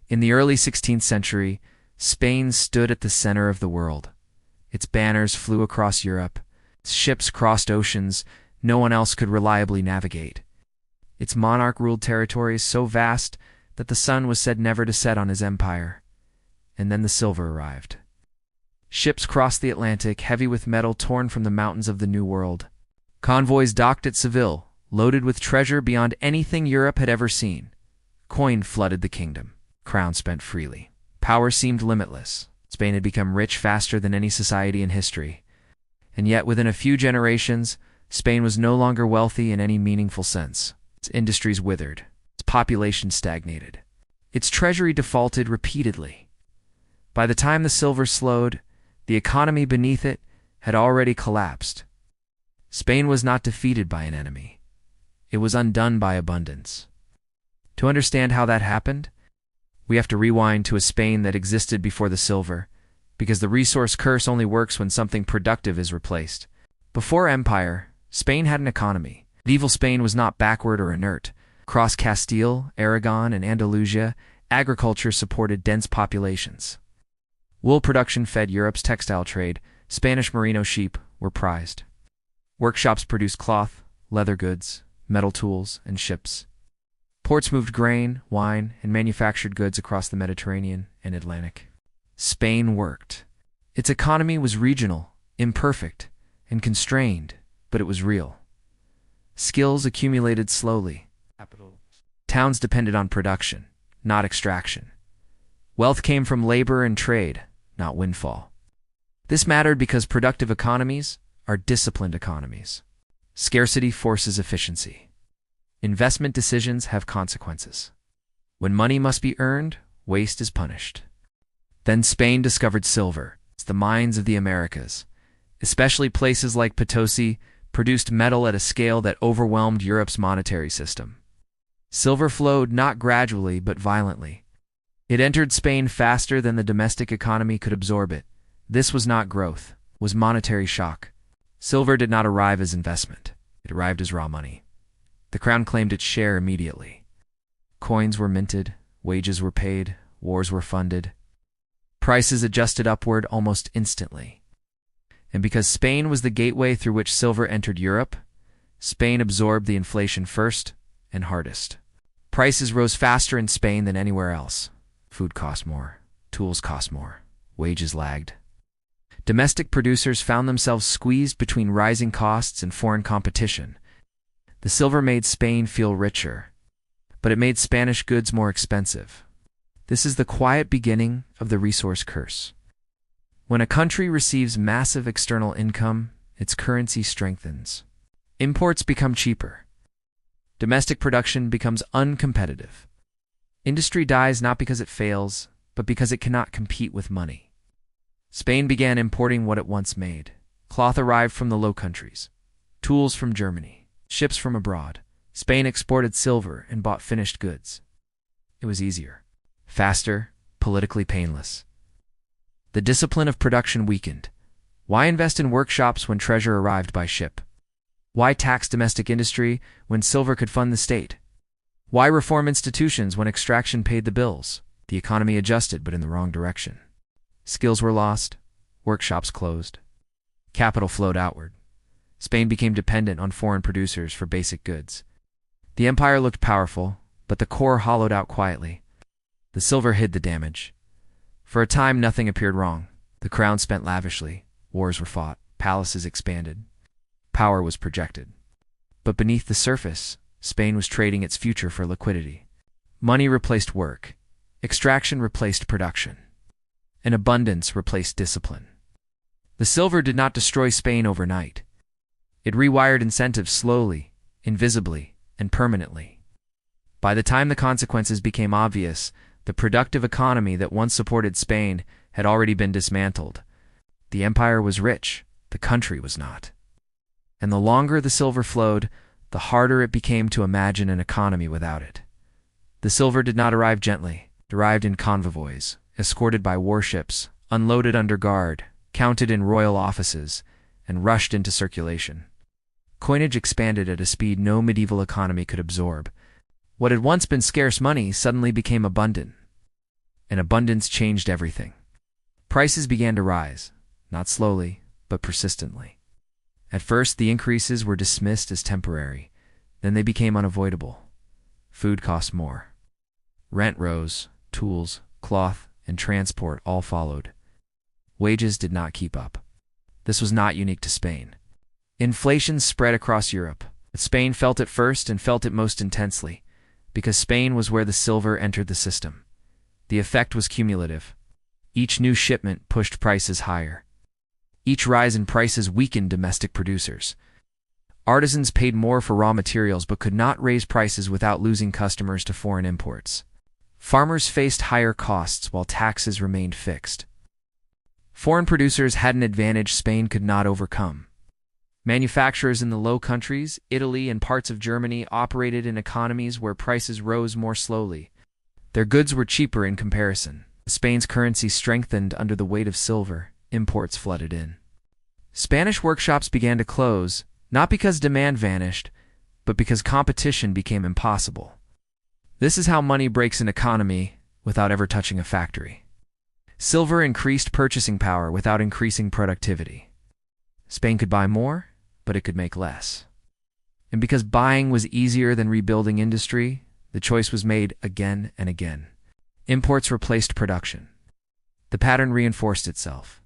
In the early 16th century, Spain stood at the center of the world. Its banners flew across Europe. Its ships crossed oceans no one else could reliably navigate. Its monarch ruled territories so vast that the sun was said never to set on his empire. And then the silver arrived. Ships crossed the Atlantic, heavy with metal torn from the mountains of the New World. Convoys docked at Seville, loaded with treasure beyond anything Europe had ever seen. Coin flooded the kingdom. Crown spent freely. Power seemed limitless. Spain had become rich faster than any society in history. And yet, within a few generations, Spain was no longer wealthy in any meaningful sense. Its industries withered. Its population stagnated. Its treasury defaulted repeatedly. By the time the silver slowed, the economy beneath it had already collapsed. Spain was not defeated by an enemy. It was undone by abundance. To understand how that happened, we have to rewind to a Spain that existed before the silver, because the resource curse only works when something productive is replaced. Before empire, Spain had an economy. Medieval Spain was not backward or inert. Across Castile, Aragon, and Andalusia, agriculture supported dense populations. Wool production fed Europe's textile trade. Spanish merino sheep were prized. Workshops produced cloth, leather goods, metal tools, and ships. Ports moved grain, wine, and manufactured goods across the Mediterranean and Atlantic. Spain worked. Its economy was regional, imperfect, and constrained, but it was real. Skills accumulated slowly. Towns depended on production, not extraction. Wealth came from labor and trade, not windfall. This mattered because productive economies are disciplined economies. Scarcity forces efficiency. Investment decisions have consequences. When money must be earned, waste is punished. Then Spain discovered silver. It's the mines of the Americas. Especially places like Potosi produced metal at a scale that overwhelmed Europe's monetary system. Silver flowed not gradually but violently. It entered Spain faster than the domestic economy could absorb it. This was not growth, it was monetary shock. Silver did not arrive as investment. It arrived as raw money. The crown claimed its share immediately. Coins were minted, wages were paid, wars were funded. Prices adjusted upward almost instantly. And because Spain was the gateway through which silver entered Europe, Spain absorbed the inflation first and hardest. Prices rose faster in Spain than anywhere else. Food cost more, tools cost more, wages lagged. Domestic producers found themselves squeezed between rising costs and foreign competition. The silver made Spain feel richer, but it made Spanish goods more expensive. This is the quiet beginning of the resource curse. When a country receives massive external income, its currency strengthens. Imports become cheaper. Domestic production becomes uncompetitive. Industry dies not because it fails, but because it cannot compete with money. Spain began importing what it once made. Cloth arrived from the Low Countries, tools from Germany, ships from abroad. Spain exported silver and bought finished goods. It was easier, faster, politically painless. The discipline of production weakened. Why invest in workshops when treasure arrived by ship? Why tax domestic industry when silver could fund the state? Why reform institutions when extraction paid the bills? The economy adjusted, but in the wrong direction. Skills were lost, workshops closed. Capital flowed outward. Spain became dependent on foreign producers for basic goods. The empire looked powerful, but the core hollowed out quietly. The silver hid the damage. For a time, nothing appeared wrong. The crown spent lavishly. Wars were fought. Palaces expanded. Power was projected. But beneath the surface, Spain was trading its future for liquidity. Money replaced work. Extraction replaced production. And abundance replaced discipline. The silver did not destroy Spain overnight. It rewired incentives slowly, invisibly, and permanently. By the time the consequences became obvious, the productive economy that once supported Spain had already been dismantled. The empire was rich, the country was not. And the longer the silver flowed, the harder it became to imagine an economy without it. The silver did not arrive gently. It arrived in convoys, escorted by warships, unloaded under guard, counted in royal offices, and rushed into circulation. Coinage expanded at a speed no medieval economy could absorb. What had once been scarce money suddenly became abundant. and abundance changed everything. Prices began to rise, not slowly, but persistently. At first, the increases were dismissed as temporary. Then they became unavoidable. Food cost more. Rent rose, tools, cloth, and transport all followed. Wages did not keep up. This was not unique to Spain. Inflation spread across Europe. Spain felt it first and felt it most intensely, because Spain was where the silver entered the system. The effect was cumulative. Each new shipment pushed prices higher. Each rise in prices weakened domestic producers. Artisans paid more for raw materials but could not raise prices without losing customers to foreign imports. Farmers faced higher costs while taxes remained fixed. Foreign producers had an advantage Spain could not overcome. Manufacturers in the Low Countries, Italy, and parts of Germany operated in economies where prices rose more slowly. Their goods were cheaper in comparison. Spain's currency strengthened under the weight of silver. Imports flooded in. Spanish workshops began to close, not because demand vanished, but because competition became impossible. This is how money breaks an economy without ever touching a factory. Silver increased purchasing power without increasing productivity. Spain could buy more, but it could make less. And because buying was easier than rebuilding industry, the choice was made again and again. Imports replaced production. The pattern reinforced itself.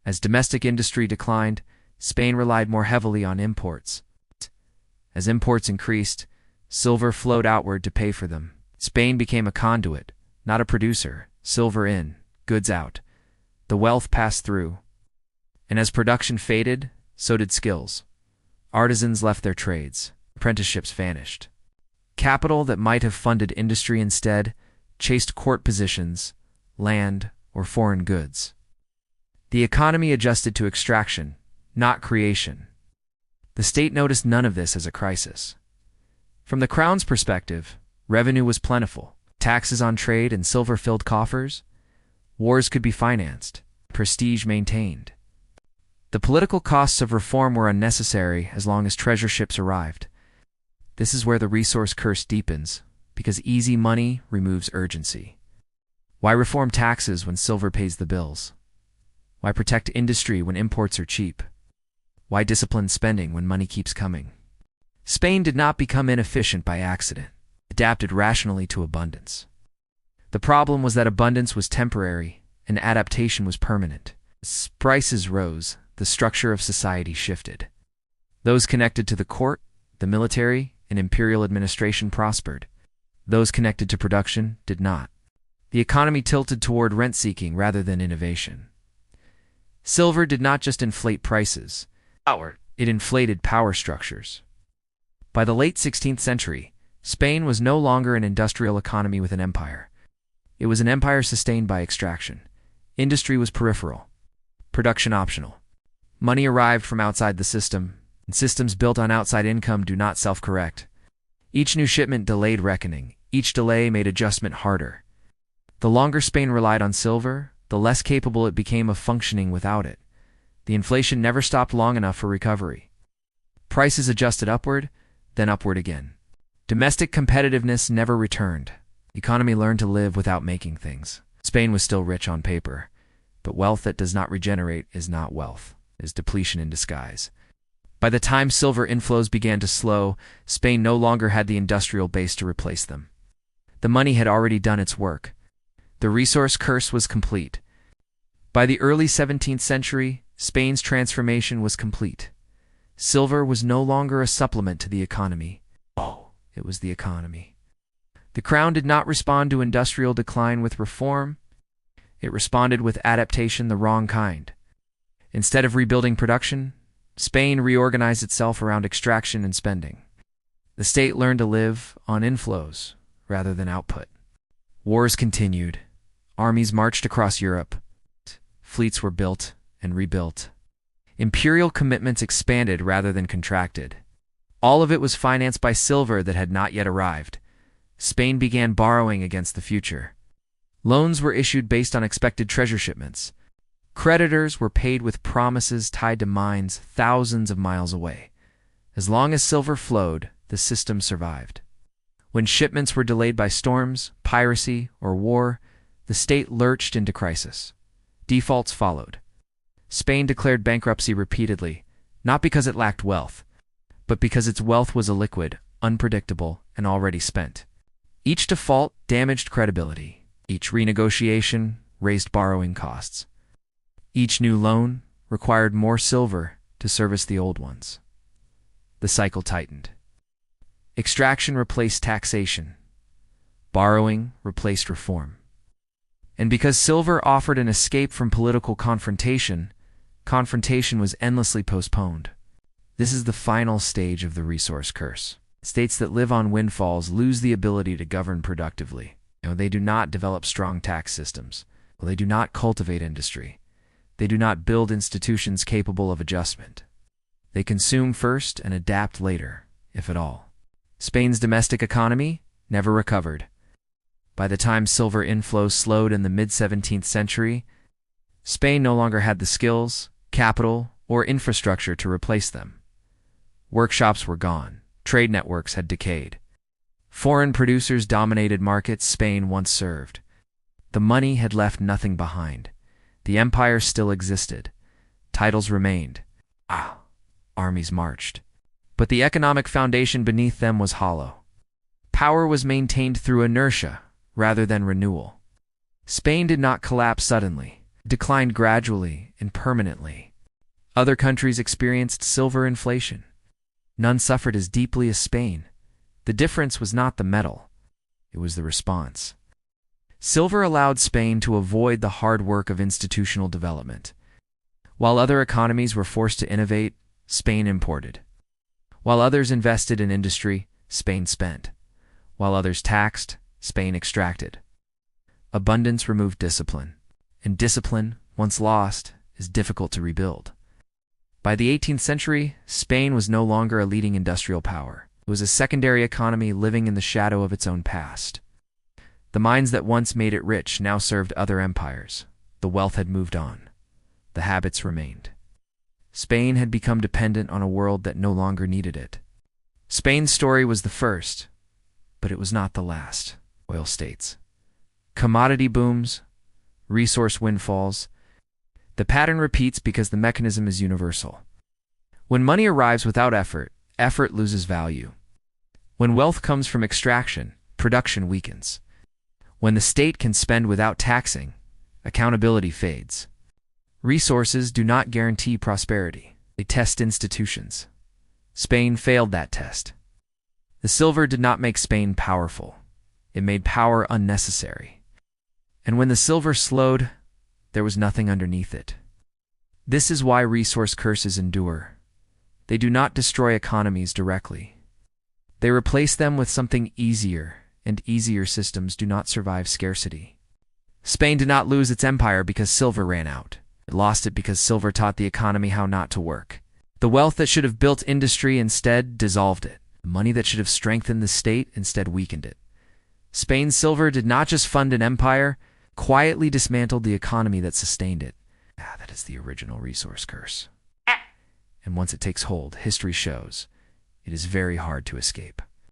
As domestic industry declined, Spain relied more heavily on imports. As imports increased, silver flowed outward to pay for them. Spain became a conduit, not a producer. Silver in, goods out. The wealth passed through. And as production faded, so did skills. Artisans left their trades. Apprenticeships vanished. Capital that might have funded industry instead chased court positions, land, or foreign goods. The economy adjusted to extraction, not creation. The state noticed none of this as a crisis. From the crown's perspective, revenue was plentiful. Taxes on trade and silver-filled coffers. Wars could be financed. Prestige maintained. The political costs of reform were unnecessary as long as treasure ships arrived. This is where the resource curse deepens, because easy money removes urgency. Why reform taxes when silver pays the bills? Why protect industry when imports are cheap? Why discipline spending when money keeps coming? Spain did not become inefficient by accident. It adapted rationally to abundance. The problem was that abundance was temporary and adaptation was permanent. As prices rose, the structure of society shifted. Those connected to the court, the military, and imperial administration prospered. Those connected to production did not. The economy tilted toward rent-seeking rather than innovation. Silver did not just inflate prices. It inflated power structures. By the late 16th century, Spain was no longer an industrial economy with an empire. It was an empire sustained by extraction. Industry was peripheral. Production optional. Money arrived from outside the system, and systems built on outside income do not self-correct. Each new shipment delayed reckoning. Each delay made adjustment harder. The longer Spain relied on silver, the less capable it became of functioning without it. The inflation never stopped long enough for recovery. Prices adjusted upward, then upward again. Domestic competitiveness never returned. The economy learned to live without making things. Spain was still rich on paper, but wealth that does not regenerate is not wealth. It is depletion in disguise. By the time silver inflows began to slow, Spain no longer had the industrial base to replace them. The money had already done its work. The resource curse was complete. By the early 17th century, Spain's transformation was complete. Silver was no longer a supplement to the economy. It was the economy. The crown did not respond to industrial decline with reform. It responded with adaptation the wrong kind. Instead of rebuilding production, Spain reorganized itself around extraction and spending. The state learned to live on inflows rather than output. Wars continued. Armies marched across Europe. Fleets were built and rebuilt. Imperial commitments expanded rather than contracted. All of it was financed by silver that had not yet arrived. Spain began borrowing against the future. Loans were issued based on expected treasure shipments. Creditors were paid with promises tied to mines thousands of miles away. As long as silver flowed, the system survived. When shipments were delayed by storms, piracy, or war, The state lurched into crisis. Defaults followed. Spain declared bankruptcy repeatedly, not because it lacked wealth, but because its wealth was illiquid, unpredictable, and already spent. Each default damaged credibility. Each renegotiation raised borrowing costs. Each new loan required more silver to service the old ones. The cycle tightened. Extraction replaced taxation. Borrowing replaced reform. And because silver offered an escape from political confrontation, confrontation was endlessly postponed. This is the final stage of the resource curse. States that live on windfalls lose the ability to govern productively. They do not develop strong tax systems. They do not cultivate industry. They do not build institutions capable of adjustment. They consume first and adapt later, if at all. Spain's domestic economy never recovered. By the time silver inflows slowed in the mid-17th century, Spain no longer had the skills, capital, or infrastructure to replace them. Workshops were gone. Trade networks had decayed. Foreign producers dominated markets Spain once served. The money had left nothing behind. The empire still existed. Titles remained. Armies marched. But the economic foundation beneath them was hollow. Power was maintained through inertia rather than renewal. Spain did not collapse suddenly. It declined gradually and permanently. Other countries experienced silver inflation. None suffered as deeply as Spain. The difference was not the metal. It was the response. Silver allowed Spain to avoid the hard work of institutional development. While other economies were forced to innovate, Spain imported. While others invested in industry, Spain spent. While others taxed, Spain extracted. Abundance removed discipline, and discipline, once lost, is difficult to rebuild. By the 18th century, Spain was no longer a leading industrial power. It was a secondary economy living in the shadow of its own past. The mines that once made it rich now served other empires. The wealth had moved on. The habits remained. Spain had become dependent on a world that no longer needed it. Spain's story was the first, but it was not the last. Oil states. Commodity booms, resource windfalls. The pattern repeats because the mechanism is universal. When money arrives without effort, effort loses value. When wealth comes from extraction, production weakens. When the state can spend without taxing, accountability fades. Resources do not guarantee prosperity. They test institutions. Spain failed that test. The silver did not make Spain powerful. It made power unnecessary. And when the silver slowed, there was nothing underneath it. This is why resource curses endure. They do not destroy economies directly. They replace them with something easier, and easier systems do not survive scarcity. Spain did not lose its empire because silver ran out. It lost it because silver taught the economy how not to work. The wealth that should have built industry instead dissolved it. The money that should have strengthened the state instead weakened it. Spain's silver did not just fund an empire, quietly dismantled the economy that sustained it. That is the original resource curse. And once it takes hold, history shows it is very hard to escape.